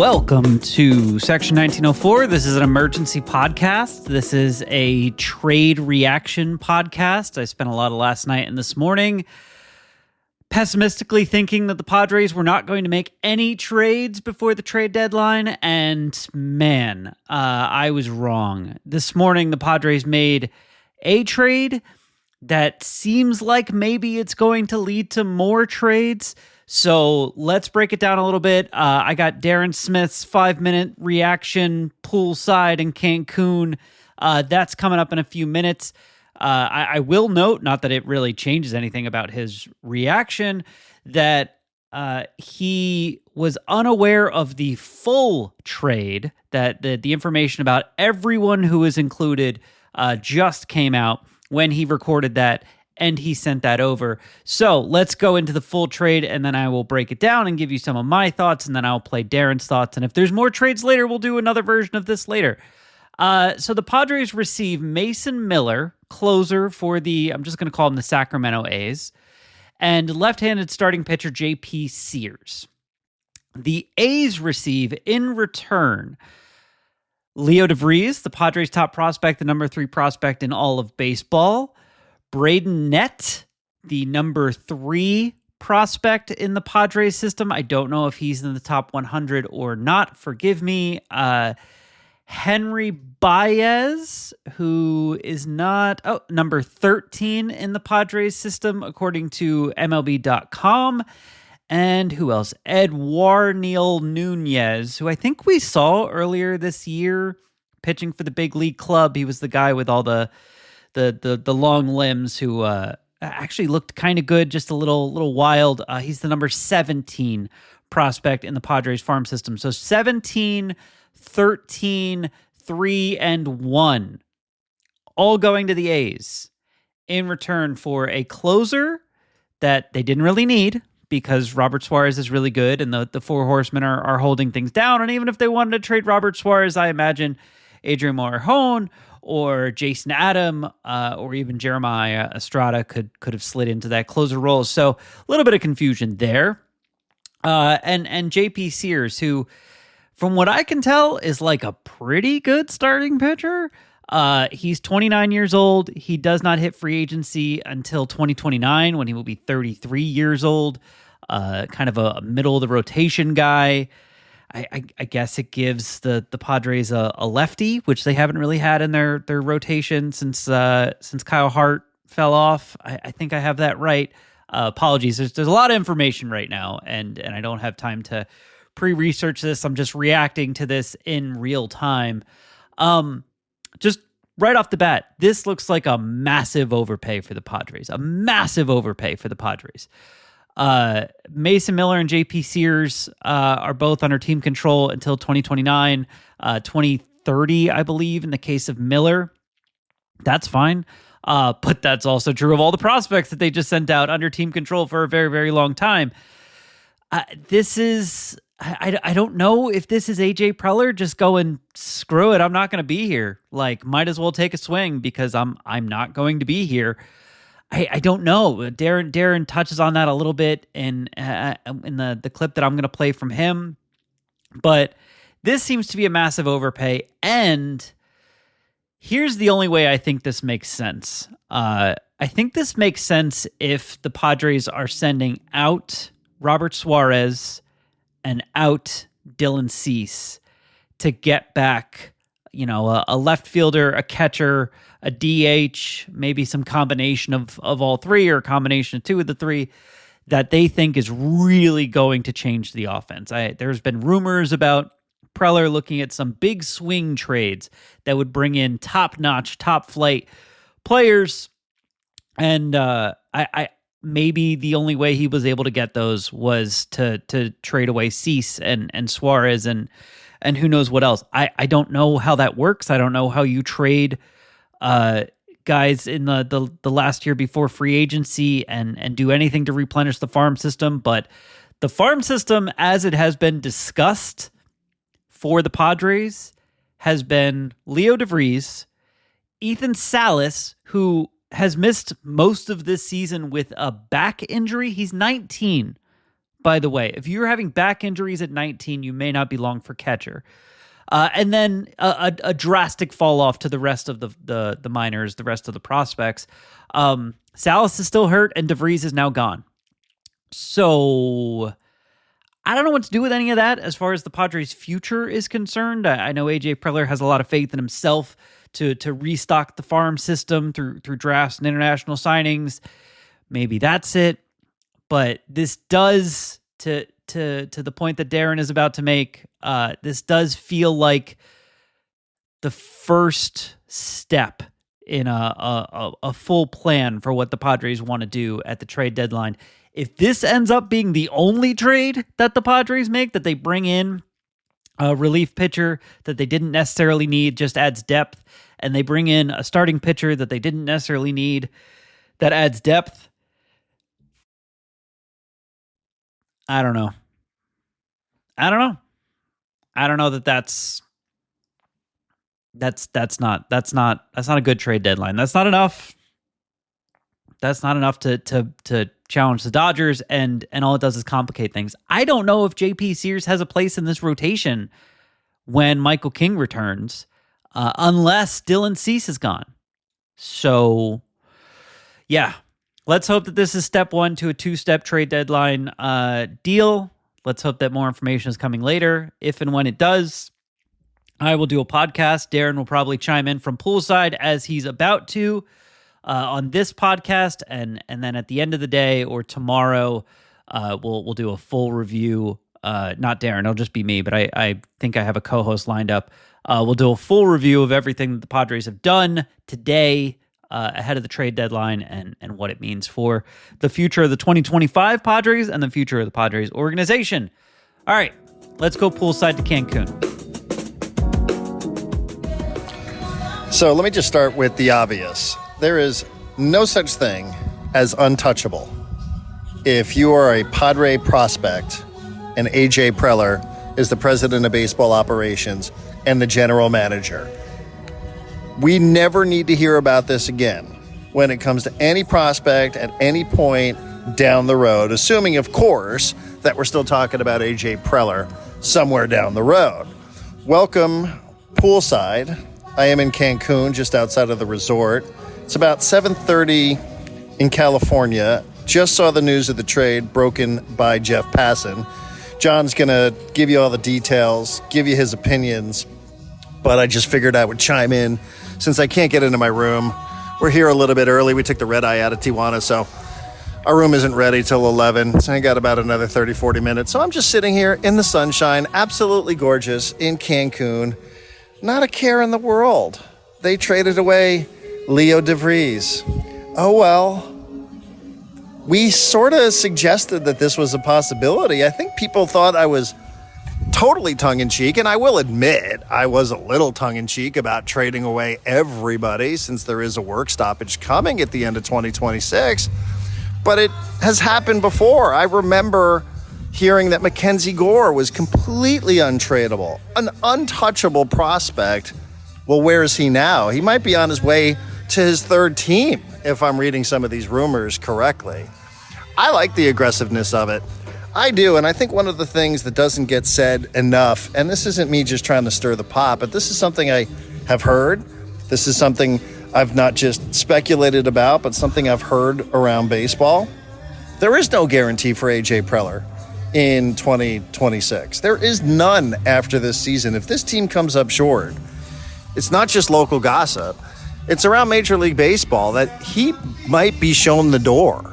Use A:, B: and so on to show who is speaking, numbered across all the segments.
A: Welcome to Section 1904. This is an emergency podcast. This is a trade reaction podcast. I spent a lot of last night and this morning pessimistically thinking that the Padres were not going to make any trades before the trade deadline, and man, I was wrong. This morning, the Padres made a trade that seems like maybe it's going to lead to more trades. So let's break it down a little bit. I got Darren Smith's 5-minute reaction poolside in Cancun. That's coming up in a few minutes. I will note, not that it really changes anything about his reaction, that he was unaware of the full trade, that the information about everyone who is included just came out when he recorded that, and he sent that over. So let's go into the full trade, and then I will break it down and give you some of my thoughts, and then I'll play Darren's thoughts. And if there's more trades later, we'll do another version of this later. So the Padres receive Mason Miller, closer for I'm just going to call him the Sacramento A's, and left-handed starting pitcher JP Sears. The A's receive in return Leo Vries, the Padres' top prospect, the number 3 prospect in all of baseball. Braden Nett, the number 3 prospect in the Padres system. I don't know if he's in the top 100 or not. Forgive me. Henry Baez, who is not number 13 in the Padres system, according to MLB.com. And who else? Eduardo Nunez, who I think we saw earlier this year pitching for the big league club. He was the guy with all the long limbs who actually looked kind of good, just a little wild. He's the number 17 prospect in the Padres farm system. So 17, 13, 3, and 1, all going to the A's in return for a closer that they didn't really need because Robert Suarez is really good and the Four Horsemen are holding things down. And even if they wanted to trade Robert Suarez, I imagine Adrian Morejon or Jason Adam or even Jeremiah Estrada could have slid into that closer role. So a little bit of confusion there. And JP Sears, who, from what I can tell, is like a pretty good starting pitcher. He's 29 years old. He does not hit free agency until 2029 when he will be 33 years old. Kind of a middle of the rotation guy. I guess it gives the Padres a lefty, which they haven't really had in their rotation since Kyle Hart fell off. I think I have that right. Apologies. There's a lot of information right now, and I don't have time to pre-research this. I'm just reacting to this in real time. Just right off the bat, this looks like a massive overpay for the Padres. Mason Miller and JP Sears are both under team control until 2029, 2030, I believe, in the case of Miller. That's fine. But that's also true of all the prospects that they just sent out under team control for a very, very long time. This is... I don't know if this is AJ Preller just going, screw it, I'm not going to be here. Like, might as well take a swing because I'm not going to be here. I don't know. Darren touches on that a little bit in the clip that I'm going to play from him. But this seems to be a massive overpay. And here's the only way I think this makes sense. I think this makes sense if the Padres are sending out Robert Suarez and out Dylan Cease to get back, a left fielder, a catcher, a DH, maybe some combination of all three or a combination of 2 of the 3 that they think is really going to change the offense. There's been rumors about Preller looking at some big swing trades that would bring in top-notch, top-flight players, and maybe the only way he was able to get those was to trade away Cease and Suarez and who knows what else. I don't know how that works. I don't know how you trade guys in the last year before free agency and do anything to replenish the farm system. But the farm system, as it has been discussed for the Padres, has been Leo Vries, Ethan Salas, who has missed most of this season with a back injury. He's 19, by the way. If you're having back injuries at 19, you may not be long for catcher. And then a drastic fall off to the rest of the minors, the rest of the prospects. Salas is still hurt, and Vries is now gone. So I don't know what to do with any of that as far as the Padres' future is concerned. I know AJ Preller has a lot of faith in himself to restock the farm system through drafts and international signings. Maybe that's it. But this does, to the point that Darren is about to make, this does feel like the first step in a full plan for what the Padres want to do at the trade deadline. If this ends up being the only trade that the Padres make, that they bring in a relief pitcher that they didn't necessarily need, just adds depth, and they bring in a starting pitcher that they didn't necessarily need, that adds depth, I don't know. I don't know that's not a good trade deadline. That's not enough. That's not enough to challenge the Dodgers, and all it does is complicate things. I don't know if JP Sears has a place in this rotation when Michael King returns, unless Dylan Cease is gone. So, yeah. Let's hope that this is step one to a two-step trade deadline deal. Let's hope that more information is coming later. If and when it does, I will do a podcast. Darren will probably chime in from poolside as he's about to on this podcast, and then at the end of the day or tomorrow, we'll do a full review. Not Darren, it'll just be me, but I think I have a co-host lined up. We'll do a full review of everything that the Padres have done today, ahead of the trade deadline, and what it means for the future of the 2025 Padres and the future of the Padres organization. All right, let's go poolside to Cancun.
B: So let me just start with the obvious. There is no such thing as untouchable. If you are a Padre prospect and AJ Preller is the president of baseball operations and the general manager, we never need to hear about this again when it comes to any prospect at any point down the road, assuming, of course, that we're still talking about AJ Preller somewhere down the road. Welcome, poolside. I am in Cancun, just outside of the resort. It's about 7:30 in California. Just saw the news of the trade broken by Jeff Passan. John's going to give you all the details, give you his opinions, but I just figured I would chime in since I can't get into my room. We're here a little bit early. We took the red eye out of Tijuana, so our room isn't ready till 11. So I got about another 30, 40 minutes. So I'm just sitting here in the sunshine, absolutely gorgeous, in Cancun. Not a care in the world. They traded away Leo Vries. Oh, well. We sort of suggested that this was a possibility. I think people thought I was totally tongue-in-cheek, and I will admit I was a little tongue-in-cheek about trading away everybody since there is a work stoppage coming at the end of 2026. But it has happened before. I remember hearing that Mackenzie Gore was completely untradeable, an untouchable prospect. Well, where is he now? He might be on his way to his third team, if I'm reading some of these rumors correctly. I like the aggressiveness of it. I do, and I think one of the things that doesn't get said enough, and this isn't me just trying to stir the pot, but this is something I have heard. This is something I've not just speculated about, but something I've heard around baseball. There is no guarantee for AJ Preller in 2026. There is none after this season. If this team comes up short, it's not just local gossip. It's around Major League Baseball that he might be shown the door.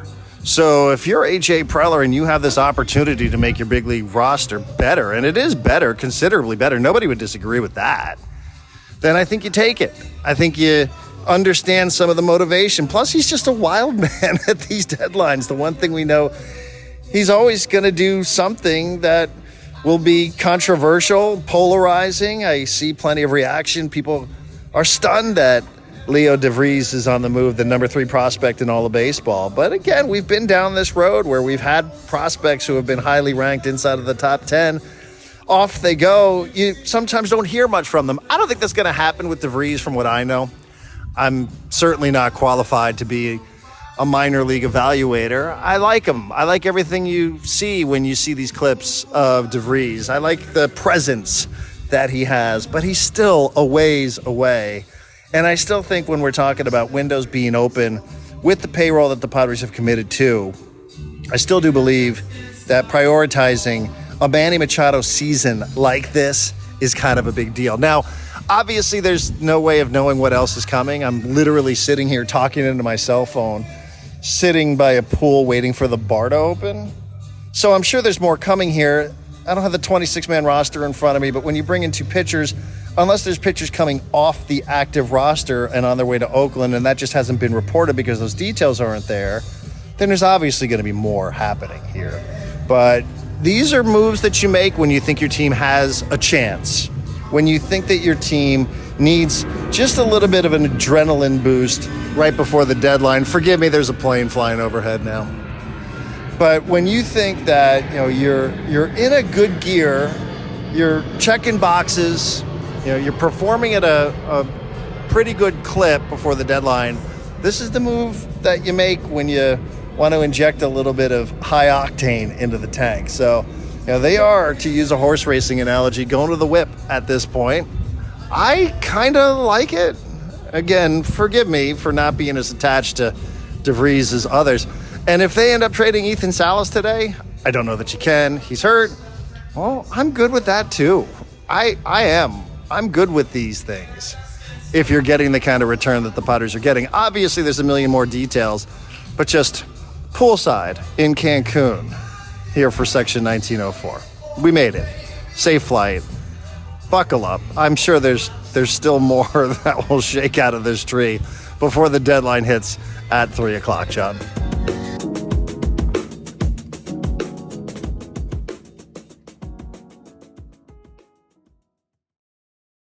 B: So if you're AJ Preller and you have this opportunity to make your big league roster better, and it is better, considerably better, nobody would disagree with that, then I think you take it. I think you understand some of the motivation. Plus, he's just a wild man at these deadlines. The one thing we know, he's always going to do something that will be controversial, polarizing. I see plenty of reaction. People are stunned that Leo Vries is on the move, the number 3 prospect in all of baseball. But again, we've been down this road where we've had prospects who have been highly ranked inside of the top 10. Off they go. You sometimes don't hear much from them. I don't think that's going to happen with Vries from what I know. I'm certainly not qualified to be a minor league evaluator. I like him. I like everything you see when you see these clips of Vries. I like the presence that he has, but he's still a ways away. And I still think when we're talking about windows being open with the payroll that the Padres have committed to, I still do believe that prioritizing a Manny Machado season like this is kind of a big deal. Now, obviously, there's no way of knowing what else is coming. I'm literally sitting here talking into my cell phone, sitting by a pool waiting for the bar to open. So I'm sure there's more coming here. I don't have the 26-man roster in front of me, but when you bring in two pitchers, unless there's pitchers coming off the active roster and on their way to Oakland, and that just hasn't been reported because those details aren't there, then there's obviously going to be more happening here. But these are moves that you make when you think your team has a chance, when you think that your team needs just a little bit of an adrenaline boost right before the deadline. Forgive me, there's a plane flying overhead now. But when you think that you're in a good gear, you're checking boxes, you're performing at a pretty good clip before the deadline, this is the move that you make when you want to inject a little bit of high octane into the tank. So they are, to use a horse racing analogy, going to the whip at this point. I kind of like it. Again, forgive me for not being as attached to Vries as others. And if they end up trading Ethan Salas today, I don't know that you can. He's hurt. Well, I'm good with that too. I am. I'm good with these things if you're getting the kind of return that the Padres are getting. Obviously, there's a million more details, but just poolside in Cancun here for Section 1904. We made it. Safe flight. Buckle up. I'm sure there's still more that will shake out of this tree before the deadline hits at 3 o'clock, John.